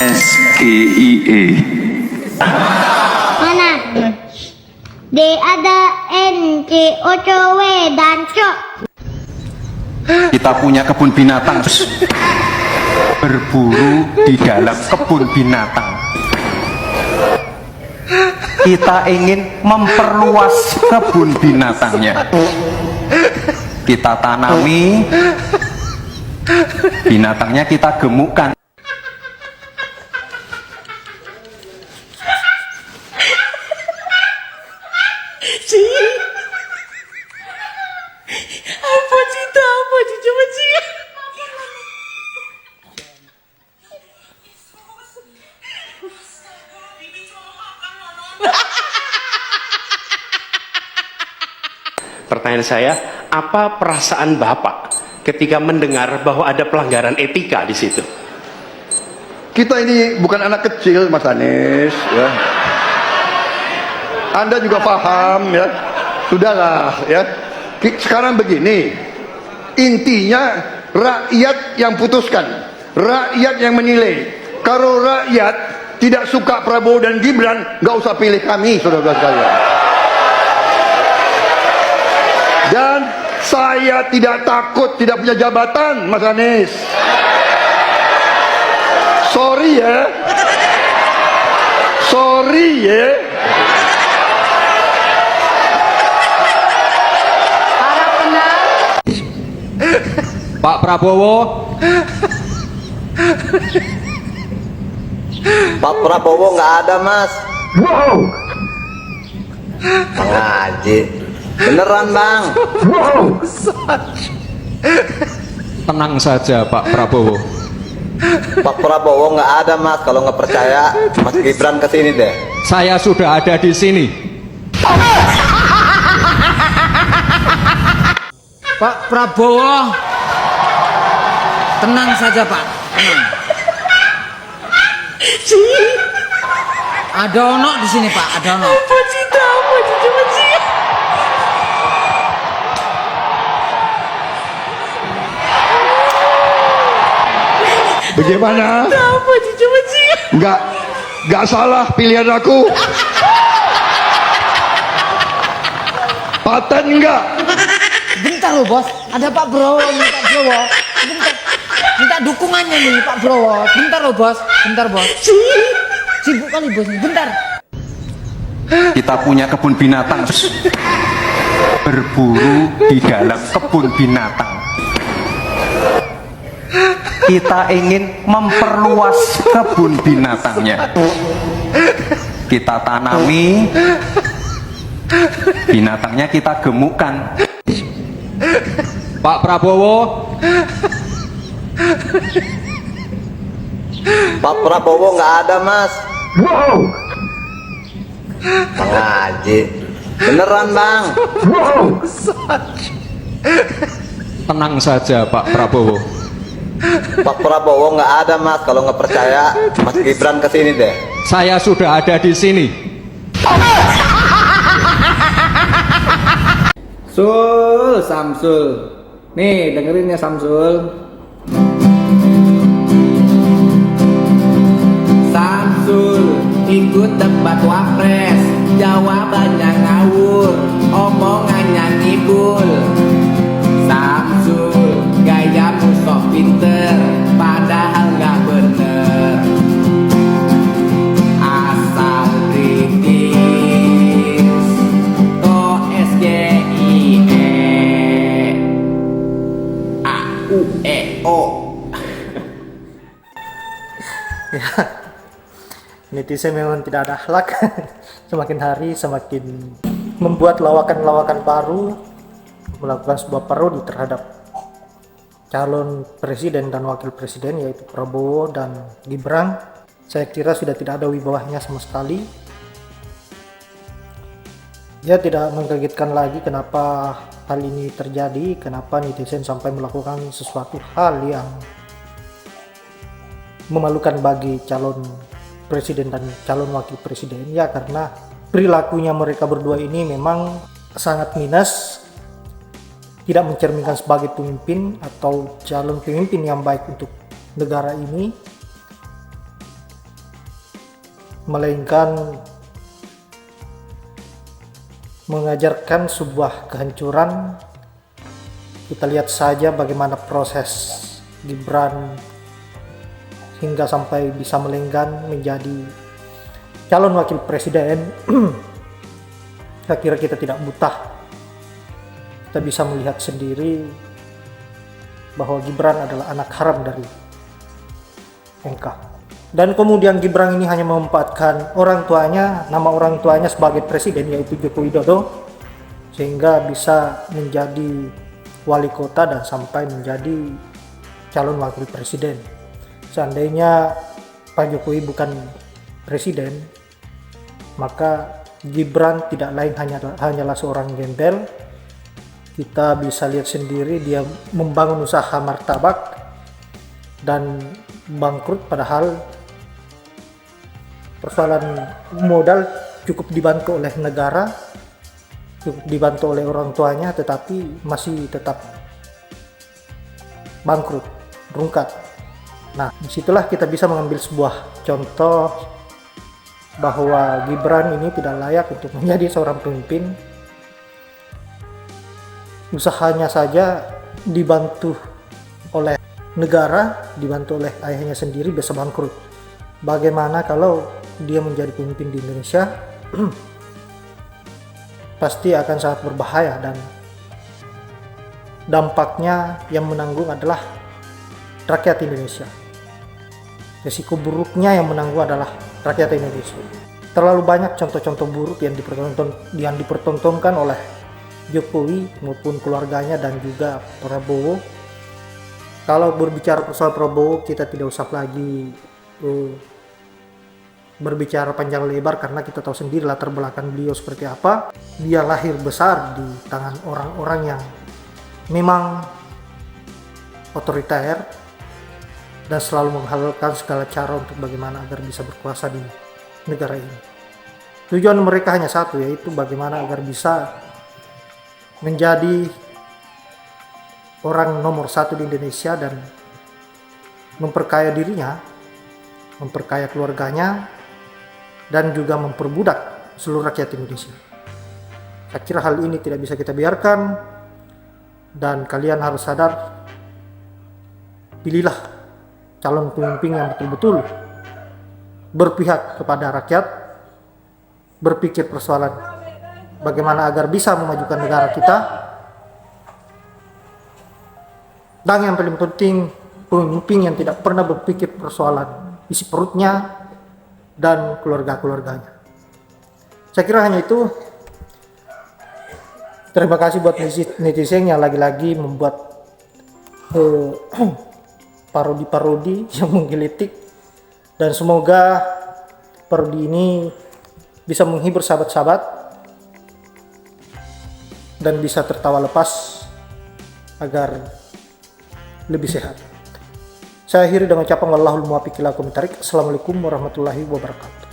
SGIE. Mana? D ada N C O C W dan C. Kita punya kebun binatang, berburu di dalam kebun binatang. Kita ingin memperluas kebun binatangnya. Kita tanami, binatangnya kita gemukkan. Apa cerita apa coba sih? Pertanyaan saya, apa perasaan Bapak ketika mendengar bahwa ada pelanggaran etika di situ? Kita ini bukan anak kecil, Mas Anies, ya. Anda juga paham, ya. Sudahlah, ya. Sekarang begini, intinya rakyat yang putuskan, rakyat yang menilai. Kalau rakyat tidak suka Prabowo dan Gibran, nggak usah pilih kami, saudara-saudara sekalian. Dan saya tidak takut tidak punya jabatan, Mas Anies. Sorry ya. Sorry ya. Pak Prabowo. Pak Prabowo nggak ada, Mas. Wow. Bang Haji. Beneran, Bang. Wow. Tenang saja Pak Prabowo. Pak Prabowo nggak ada, Mas. Kalau nggak percaya, Mas Gibran kesini deh. Saya sudah ada di sini. Pak Prabowo, tenang saja Pak, tenang. Ada ono di sini Pak, ada ono. Apa cerita apa coba sih? Bagaimana? Apa coba sih? Nggak salah pilihan aku. Paten enggak? Bentar loh bos, ada Pak Browo nih Pak Browo. Bentar, minta dukungannya nih Pak Browo. Bentar loh bos, bentar bos. Sibuk kali bos nih, bentar. Kita punya kebun binatang, berburu di dalam kebun binatang. Kita ingin memperluas kebun binatangnya. Kita tanami, binatangnya kita gemukkan. Pak Prabowo. Pak Prabowo nggak ada, Mas. Wow. Bang Haji. Beneran, Bang. Wow. Tenang saja Pak Prabowo. Pak Prabowo nggak ada, Mas. Kalau nggak percaya, Mas Gibran kesini deh. Saya sudah ada di sini. Samsul. Nih, dengerin ya Samsul. Samsul ikut debat wapres, jawabannya ngawur, omongannya ngibul. Samsul gayamu sok pinter, padahal nggak bener. Asal kritis, to SGIE, A U E O. Netizen memang tidak ada akhlak. Semakin hari semakin membuat lawakan-lawakan baru, melakukan sebuah parodi terhadap calon presiden dan wakil presiden, yaitu Prabowo dan Gibran. Saya kira sudah tidak ada wibawanya sama sekali. Ya, tidak mengkagetkan lagi kenapa hal ini terjadi, kenapa netizen sampai melakukan sesuatu hal yang memalukan bagi calon presiden dan calon wakil presiden. Ya, karena perilakunya mereka berdua ini memang sangat minus, tidak mencerminkan sebagai pemimpin atau calon pemimpin yang baik untuk negara ini. melainkan mengajarkan sebuah kehancuran. Kita lihat saja bagaimana proses Gibran hingga sampai bisa melenggang menjadi calon wakil presiden. Saya kira kita tidak buta. Kita bisa melihat sendiri bahwa Gibran adalah anak haram dari MK. Dan kemudian Gibran ini hanya memanfaatkan orang tuanya, nama orang tuanya sebagai presiden, yaitu Joko Widodo, sehingga bisa menjadi wali kota dan sampai menjadi calon wakil presiden. Seandainya Pak Jokowi bukan presiden, maka Gibran tidak lain hanyalah seorang gembel. Kita bisa lihat sendiri dia membangun usaha martabak dan bangkrut, padahal persoalan modal cukup dibantu oleh negara, cukup dibantu oleh orang tuanya, tetapi masih tetap bangkrut, rungkat. Nah, disitulah kita bisa mengambil sebuah contoh bahwa Gibran ini tidak layak untuk menjadi seorang pemimpin. Usahanya saja dibantu oleh negara, dibantu oleh ayahnya sendiri, bisa bangkrut. Bagaimana kalau dia menjadi pemimpin di Indonesia? Pasti akan sangat berbahaya, dan dampaknya yang menanggung adalah rakyat Indonesia. Risiko buruknya yang menanggung adalah rakyat Indonesia. Terlalu banyak contoh-contoh buruk yang dipertontonkan oleh Jokowi maupun keluarganya dan juga Prabowo. Kalau berbicara soal Prabowo, kita tidak usah lagi berbicara panjang lebar, karena kita tahu sendiri latar belakang beliau seperti apa. Dia lahir besar di tangan orang-orang yang memang otoriter dan selalu menghalalkan segala cara untuk bagaimana agar bisa berkuasa di negara ini. Tujuan mereka hanya satu, yaitu bagaimana agar bisa menjadi orang nomor satu di Indonesia dan memperkaya dirinya, memperkaya keluarganya, dan juga memperbudak seluruh rakyat Indonesia. Saya kira hal ini tidak bisa kita biarkan, dan kalian harus sadar, pilihlah calon pemimpin yang betul-betul berpihak kepada rakyat, berpikir persoalan bagaimana agar bisa memajukan negara kita, dan yang paling penting pemimpin yang tidak pernah berpikir persoalan isi perutnya dan keluarga-keluarganya. Saya kira hanya itu. Terima kasih buat netizen yang lagi-lagi membuat parodi-parodi yang menggelitik, dan semoga parodi ini bisa menghibur sahabat-sahabat dan bisa tertawa lepas agar lebih sehat. Saya akhiri dengan ucapan wallahul muwaffiq ila aqwamit thoriq. Assalamualaikum warahmatullahi wabarakatuh.